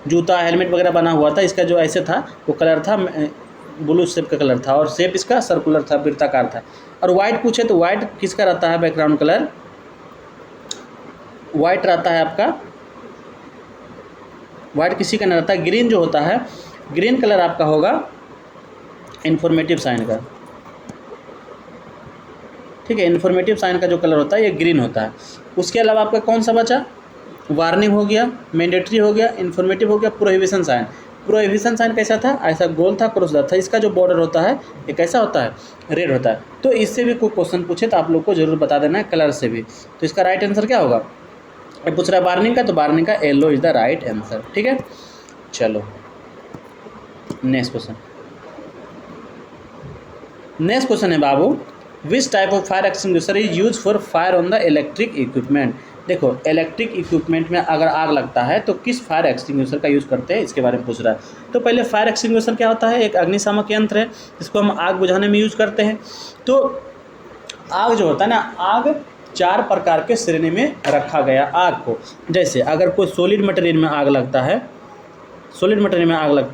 जूता हेलमेट वगैरह बना हुआ था, इसका जो ऐसे था वो कलर था ब्लू शेप का कलर था, और शेप इसका सर्कुलर था, वृत्ताकार था। और वाइट पूछे तो वाइट किसका रहता है, बैकग्राउंड कलर वाइट रहता है आपका, वाइट किसी का नहीं रहता है। ग्रीन जो होता है, ग्रीन कलर आपका होगा इन्फॉर्मेटिव साइन का, ठीक है। इन्फॉर्मेटिव साइन का जो कलर होता है ये ग्रीन होता है। उसके अलावा आपका कौन सा बचा, वार्निंग हो गया, मैंडेटरी हो गया, इन्फॉर्मेटिव हो गया, प्रोहिबिशन साइन। प्रोहिबिशन साइन कैसा था, ऐसा गोल था, क्रॉसदार था। इसका जो बॉर्डर होता है ये कैसा होता है, रेड होता है। तो इससे भी कोई क्वेश्चन पूछे तो आप लोग को जरूर बता देना है कलर से भी। तो इसका राइट आंसर क्या होगा, ये पूछ रहा है वार्निंग का, तो वार्निंग का yellow is the right answer, ठीक है। चलो नेक्स्ट क्वेश्चन। नेक्स्ट क्वेश्चन है बाबू, which type of fire extinguisher is use for fire on the electric equipment. देखो इलेक्ट्रिक इक्विपमेंट में अगर आग लगता है तो किस फायर एक्सटिंग्विशर का यूज़ करते हैं, इसके बारे में पूछ रहा है। तो पहले फायर एक्सटिंग्विशर क्या होता है, एक अग्निशामक यंत्र है जिसको हम आग बुझाने में यूज़ करते हैं। तो आग जो होता है ना, आग 4 प्रकार के श्रेणी में रखा गया आग को। जैसे अगर कोई सॉलिड मटेरियल में आग लगता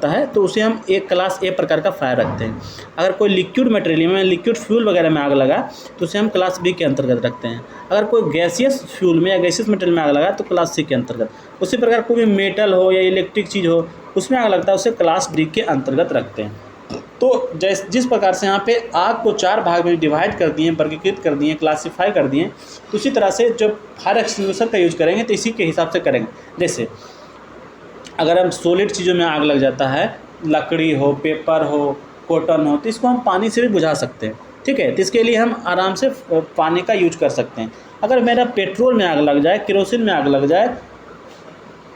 है, तो उसे हम एक क्लास ए प्रकार का फायर रखते हैं। अगर कोई लिक्विड मटेरियल में, लिक्विड फ्यूल वगैरह में आग लगा तो उसे हम क्लास बी के अंतर्गत रखते हैं। अगर कोई गैसियस फ्यूल में या गैसियस मटेरियल में आग लगा तो क्लास सी के अंतर्गत। उसी प्रकार कोई भी मेटल हो या इलेक्ट्रिक चीज़ हो उसमें आग लगता है, उसे क्लास डी के अंतर्गत रखते हैं। तो जिस प्रकार से यहाँ पे आग को 4 भाग में डिवाइड कर दिए, वर्गीकृत कर दिए, क्लासीफाई कर दिए, तो उसी तरह से जब फायर एक्सटिंग्विशर का यूज़ करेंगे तो इसी के हिसाब से करेंगे। जैसे अगर हम सॉलिड चीज़ों में आग लग जाता है, लकड़ी हो, पेपर हो, कॉटन हो, तो इसको हम पानी से भी बुझा सकते हैं। ठीक है, तो इसके लिए हम आराम से पानी का यूज कर सकते हैं। अगर मेरा पेट्रोल में आग लग जाए, केरोसिन में आग लग जाए,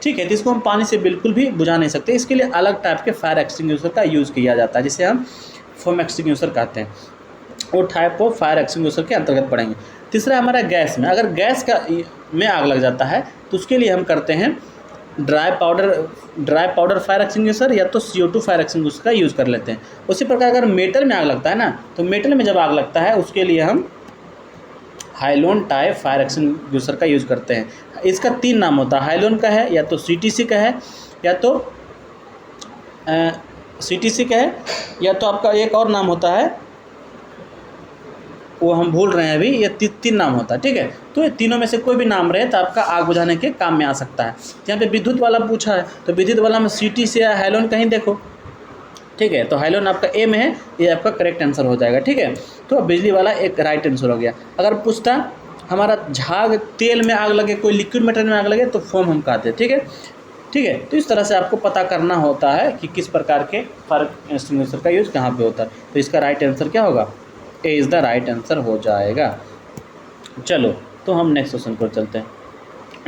ठीक है, तो इसको हम पानी से बिल्कुल भी बुझा नहीं सकते। इसके लिए अलग टाइप के फायर एक्सटिंग्विशर का यूज़ किया जाता है, जिसे हम फोम एक्सटिंग्विशर कहते हैं। वो टाइप ऑफ फायर एक्सटिंग्विशर के अंतर्गत पड़ेंगे। तीसरा हमारा गैस में, अगर गैस में आग लग जाता है तो उसके लिए हम करते हैं ड्राई पाउडर फायर एक्सटिंग्विशर या तो CO2 फायर एक्सटिंग्विशर का यूज़ कर लेते हैं। उसी प्रकार अगर मेटल में आग लगता है ना, तो मेटल में जब आग लगता है उसके लिए हम हाइलोन टाइप फायर एक्सटिंग्विशर का यूज़ करते हैं। इसका 3 नाम होता है, हाइलोन का है, या तो CTC का है, या तो आपका एक और नाम होता है, वो हम भूल रहे हैं अभी। ये 3 नाम होता है। ठीक है, तो ये तीनों में से कोई भी नाम रहे तो आपका आग बुझाने के काम में आ सकता है। यहाँ पे विद्युत वाला पूछा है, तो विद्युत वाला में CTC या हाइलोन कहीं देखो। ठीक है, तो हाइलोन आपका ए में है, ये आपका करेक्ट आंसर हो जाएगा। ठीक है, तो बिजली वाला एक राइट आंसर हो गया। अगर पूछता हमारा झाग, तेल में आग लगे, कोई लिक्विड मटेरियल में आग लगे, तो फोम हम कहते हैं। ठीक है, तो इस तरह से आपको पता करना होता है कि किस प्रकार के फायर एक्सटिंग्विशर का यूज़ कहाँ पे होता है। तो इसका राइट आंसर क्या होगा? A is the right answer हो जाएगा। चलो, तो हम नेक्स्ट क्वेश्चन पर चलते हैं।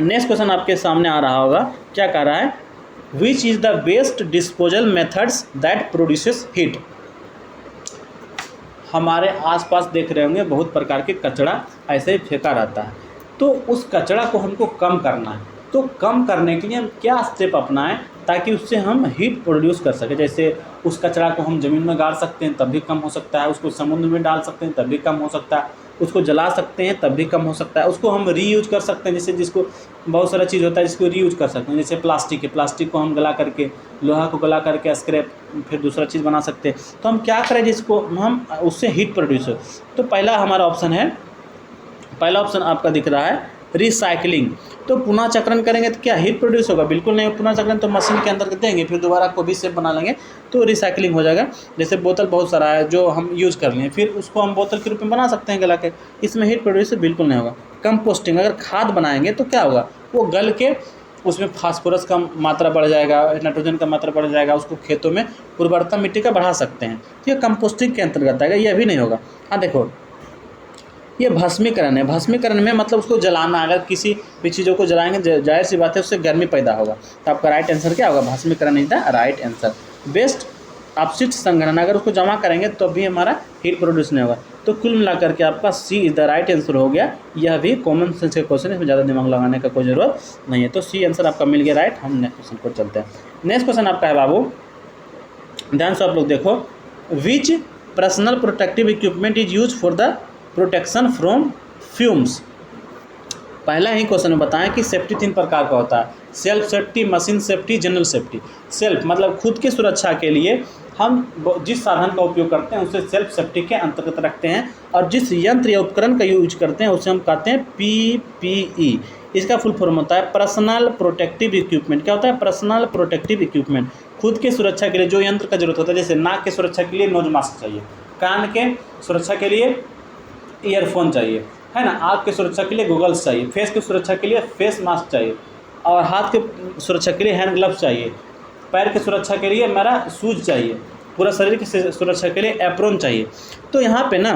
नेक्स्ट क्वेश्चन आपके सामने आ रहा होगा, क्या कह रहा है? Which is the best disposal methods that produces heat. हमारे आसपास देख रहे होंगे बहुत प्रकार के कचरा ऐसे ही फेंका रहता है, तो उस कचरा को हमको कम करना है। तो कम करने के लिए हम क्या स्टेप अपनाएं ताकि उससे हम हीट प्रोड्यूस कर सकें। जैसे उस कचरा को हम ज़मीन में गाड़ सकते हैं, तब भी कम हो सकता है। उसको समुद्र में डाल सकते हैं, तब भी कम हो सकता है। उसको जला सकते हैं, तब भी कम हो सकता है। उसको हम रीयूज कर सकते हैं, जैसे जिसको बहुत सारा चीज़ होता है जिसको रीयूज कर सकते हैं। जैसे प्लास्टिक है, प्लास्टिक को हम गला करके, लोहा को गला करके स्क्रैप फिर दूसरा चीज़ बना सकते हैं। तो हम क्या करें जिसको हम उससे हीट प्रोड्यूस हो। तो पहला हमारा ऑप्शन है, पहला ऑप्शन आपका दिख रहा है रिसाइकलिंग। तो पुनः चक्रण करेंगे तो क्या हीट प्रोड्यूस होगा? बिल्कुल नहीं। पुनः चक्रण तो मशीन के अंदर देंगे, फिर दोबारा को भी शेप बना लेंगे, तो रिसाइकलिंग हो जाएगा। जैसे बोतल बहुत सारा है जो हम यूज़ कर लें, फिर उसको हम बोतल के रूप में बना सकते हैं गला के, इसमें हीट प्रोड्यूस बिल्कुल नहीं होगा। कंपोस्टिंग, अगर खाद बनाएंगे तो क्या होगा? वो गल के उसमें फास्फोरस का मात्रा बढ़ जाएगा, नाइट्रोजन का मात्रा बढ़ जाएगा, उसको खेतों में उर्वरता मिट्टी का बढ़ा सकते हैं। तो ये कंपोस्टिंग के अंतर्गत आएगा, ये भी नहीं होगा। हाँ देखो, ये भस्मीकरण है। भस्मीकरण में मतलब उसको जलाना, अगर किसी भी चीज़ों को जलाएंगे जाहिर सी बात है उससे गर्मी पैदा होगा। तो आपका राइट आंसर क्या होगा? भस्मीकरण is the right answer. Best अपशिष्ट संग्रहण, अगर उसको जमा करेंगे तो भी हमारा हीट प्रोड्यूस नहीं होगा। तो कुल मिलाकर के आपका सी इज़ द राइट आंसर हो गया। यह भी कॉमन सेंस के क्वेश्चन है, इसमें ज़्यादा दिमाग लगाने का कोई ज़रूरत नहीं है। तो सी आंसर आपका मिल गया राइट। हम नेक्स्ट क्वेश्चन पर चलते हैं। नेक्स्ट क्वेश्चन आपका है बाबू, ध्यान से आप लोग देखो। Which personal protective equipment is use for the protection from fumes. पहला ही क्वेश्चन में बताएं कि सेफ्टी 3 प्रकार का होता है, self safety, machine safety, general safety. Self मतलब खुद की सुरक्षा के लिए हम जिस साधन का उपयोग करते हैं उसे सेल्फ सेफ्टी के अंतर्गत रखते हैं, और जिस यंत्र या उपकरण का यूज करते हैं उसे हम कहते हैं PPE। इसका फुल फॉर्म होता है पर्सनल प्रोटेक्टिव इक्विपमेंट। क्या होता है? Personal protective equipment. खुद की सुरक्षा के लिए जो यंत्र का जरूरत होता है, जैसे नाक की सुरक्षा के लिए नोज मास्क चाहिए, कान के सुरक्षा के लिए ईयरफोन चाहिए, है ना, आँख की सुरक्षा के लिए गूगल्स चाहिए, फेस की सुरक्षा के लिए फेस मास्क चाहिए, और हाथ की सुरक्षा के लिए हैंड ग्लव्स चाहिए, पैर की सुरक्षा के लिए मेरा शूज चाहिए, पूरा शरीर की सुरक्षा के लिए एप्रोन चाहिए। तो यहाँ पे ना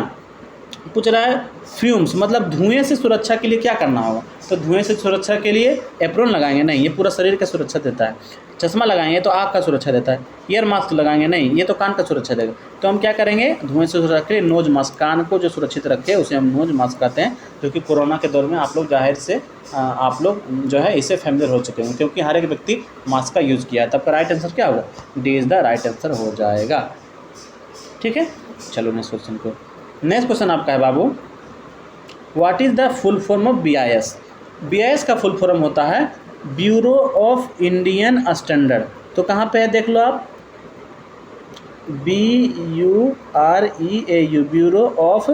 पूछ रहा है फ्यूम्स मतलब धुएं से सुरक्षा के लिए क्या करना होगा। तो धुएं से सुरक्षा के लिए एप्रोन लगाएंगे नहीं, ये पूरा शरीर का सुरक्षा देता है। चश्मा लगाएंगे तो आँख का सुरक्षा देता है। ईयर मास्क लगाएंगे नहीं, ये तो कान का सुरक्षा देगा। तो हम क्या करेंगे? धुएं से सुरक्षा के लिए नोज मास्क, कान को जो सुरक्षित रखे उसे हम नोज मास्क कहते हैं, जो कि कोरोना के दौर में आप लोग जाहिर से आप लोग जो है इससे फैमिलियर हो चुके हैं, क्योंकि हर एक व्यक्ति मास्क का यूज़ किया है। तब का राइट आंसर क्या होगा? D is the right answer हो जाएगा। ठीक है, चलो नेक्स्ट क्वेश्चन को। नेक्स्ट क्वेश्चन आपका है बाबू, what is the full form of BIS? BIS का फुल फॉर्म होता है ब्यूरो ऑफ इंडियन स्टैंडर्ड। तो कहाँ पे है देख लो आप, BUREAU, bureau of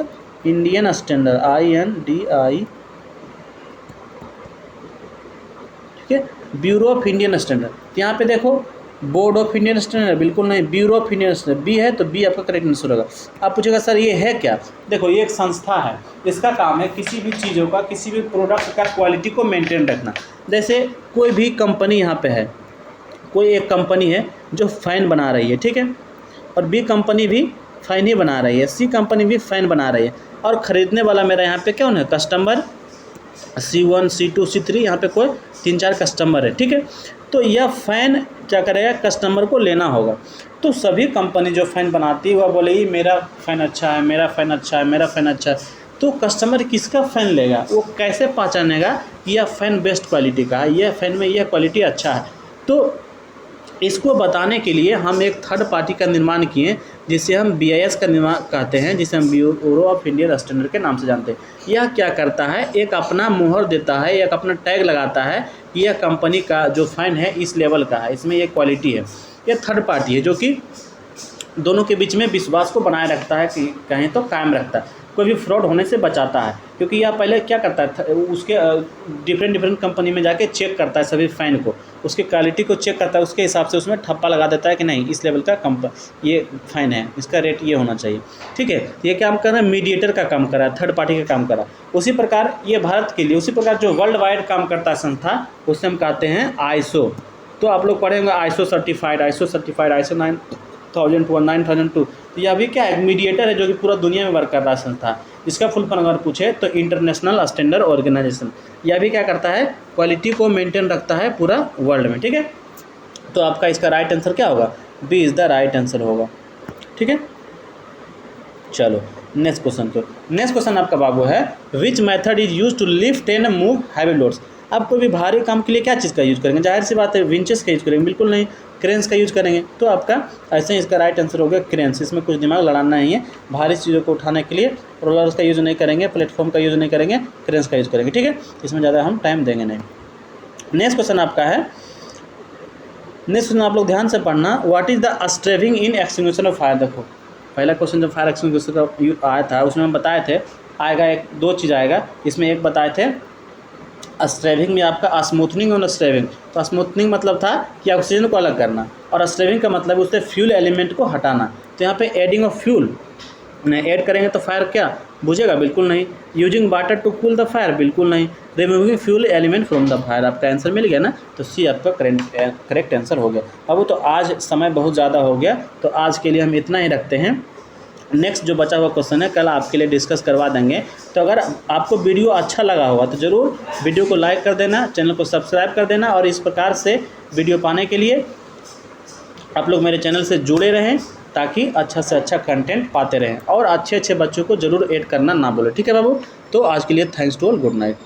Indian standard, INDI, ठीक है, ब्यूरो ऑफ इंडियन स्टैंडर्ड। तो यहाँ पे देखो बोर्ड ऑफ इंडियन स्टैंडर्ड, बिल्कुल नहीं, bureau of Indian standard B है, तो बी आपका करेक्ट आंसर होगा। आप पूछेगा सर ये है क्या? देखो ये एक संस्था है, इसका काम है किसी भी चीज़ों का, किसी भी प्रोडक्ट का क्वालिटी को मेंटेन रखना। जैसे कोई भी कंपनी यहाँ पे है, कोई एक कंपनी है जो फ़ैन बना रही है, ठीक है, और बी कंपनी भी फ़ैन ही बना रही है, सी कंपनी भी फ़ैन बना रही है, और ख़रीदने वाला मेरा यहाँ पे कौन है? कस्टमर C1, C2, C3, यहाँ पे कोई 3-4 कस्टमर है, ठीक है। तो यह फ़ैन क्या करेगा? कस्टमर को लेना होगा। तो सभी कंपनी जो फ़ैन बनाती है वह बोलेगी मेरा फ़ैन अच्छा है, मेरा फ़ैन अच्छा है, मेरा फ़ैन अच्छा है। तो कस्टमर किसका फ़ैन लेगा? वो कैसे पहचानेगा कि यह फ़ैन बेस्ट क्वालिटी का है, यह फ़ैन में यह क्वालिटी अच्छा है? तो इसको बताने के लिए हम एक थर्ड पार्टी का निर्माण किए, जिसे हम BIS का निर्माण कहते हैं, जिसे हम ब्यूरो ऑफ इंडियन स्टैंडर्ड के नाम से जानते हैं। यह क्या करता है? एक अपना मोहर देता है, एक अपना टैग लगाता है कि यह कंपनी का जो फ़ैन है इस लेवल का है, इसमें ये क्वालिटी है। यह थर्ड पार्टी है जो कि दोनों के बीच में विश्वास को बनाए रखता है, कि कहें तो कायम रखता है, कोई भी फ्रॉड होने से बचाता है। क्योंकि यह पहले क्या करता है, उसके डिफरेंट कंपनी में जाके चेक करता है सभी फ़ैन को, उसकी क्वालिटी को चेक करता है, उसके हिसाब से उसमें ठप्पा लगा देता है कि नहीं इस लेवल का ये फ़ैन है, इसका रेट ये होना चाहिए, ठीक है। ये काम कर रहा है, मीडिएटर का काम कर रहा है, थर्ड पार्टी का काम कर रहा है। उसी प्रकार ये भारत के लिए, उसी प्रकार जो वर्ल्ड वाइड काम करता है संस्था, उससे हम कहते हैं ISO। तो आप लोग पढ़ेंगे ISO सर्टिफाइड, ISO 9001, 9002। तो यह भी क्या है? मीडिएटर है जो कि पूरा दुनिया में वर्क कर रहा है संस्था। इसका फुल फॉर्म अगर पूछे तो इंटरनेशनल स्टैंडर्ड ऑर्गेनाइजेशन। यह भी क्या करता है? क्वालिटी को मेंटेन रखता है पूरा वर्ल्ड में, ठीक है। तो आपका इसका राइट आंसर क्या होगा? B is the right answer होगा, ठीक है। चलो नेक्स्ट क्वेश्चन को। नेक्स्ट क्वेश्चन आपका बाबू है, which method is use to lift and move heavy loads? आप कोई भी भारी काम के लिए क्या चीज़ का यूज़ करेंगे? जाहिर सी बात है विंचेस का यूज़ करेंगे, बिल्कुल नहीं, क्रेन्स का यूज़ करेंगे। तो आपका ऐसे ही इसका राइट आंसर हो गया क्रेन्स। इसमें कुछ दिमाग लड़ाना नहीं है, भारी चीज़ों को उठाने के लिए रोलर्स का यूज़ नहीं करेंगे, प्लेटफॉर्म का यूज़ नहीं करेंगे, क्रेन्स का यूज़ करेंगे, ठीक है। इसमें ज़्यादा हम टाइम देंगे नहीं। नेक्स्ट क्वेश्चन आपका है, नेक्स्ट क्वेश्चन आप लोग ध्यान से पढ़ना, what is the starving in extinguishment of fire? देखो पहला क्वेश्चन जो फायर एक्सटिंग्विशर का आया था उसमें हम बताए थे आएगा एक दो चीज़ आएगा। इसमें एक बताए थे स्ट्रेविंग में आपका स्मूथनिंग और स्ट्रेविंग। तो स्मूथनिंग मतलब था कि ऑक्सीजन को अलग करना, और स्ट्रेविंग का मतलब उससे फ्यूल एलिमेंट को हटाना। तो यहाँ पे एडिंग ऑफ फ्यूल ऐड करेंगे तो फायर क्या बुझेगा? बिल्कुल नहीं। Using water to cool the fire? बिल्कुल नहीं। Removing fuel element from the fire? आपका आंसर मिल गया ना, तो सी आपका करेक्ट आंसर हो गया। अब तो आज समय बहुत ज़्यादा हो गया, तो आज के लिए हम इतना ही रखते हैं। नेक्स्ट जो बचा हुआ क्वेश्चन है कल आपके लिए डिस्कस करवा देंगे। तो अगर आपको वीडियो अच्छा लगा होगा तो ज़रूर वीडियो को लाइक कर देना, चैनल को सब्सक्राइब कर देना, और इस प्रकार से वीडियो पाने के लिए आप लोग मेरे चैनल से जुड़े रहें, ताकि अच्छा से अच्छा कंटेंट पाते रहें, और अच्छे अच्छे बच्चों को ज़रूर ऐड करना ना बोले, ठीक है बाबू। तो आज के लिए thanks to all, good night.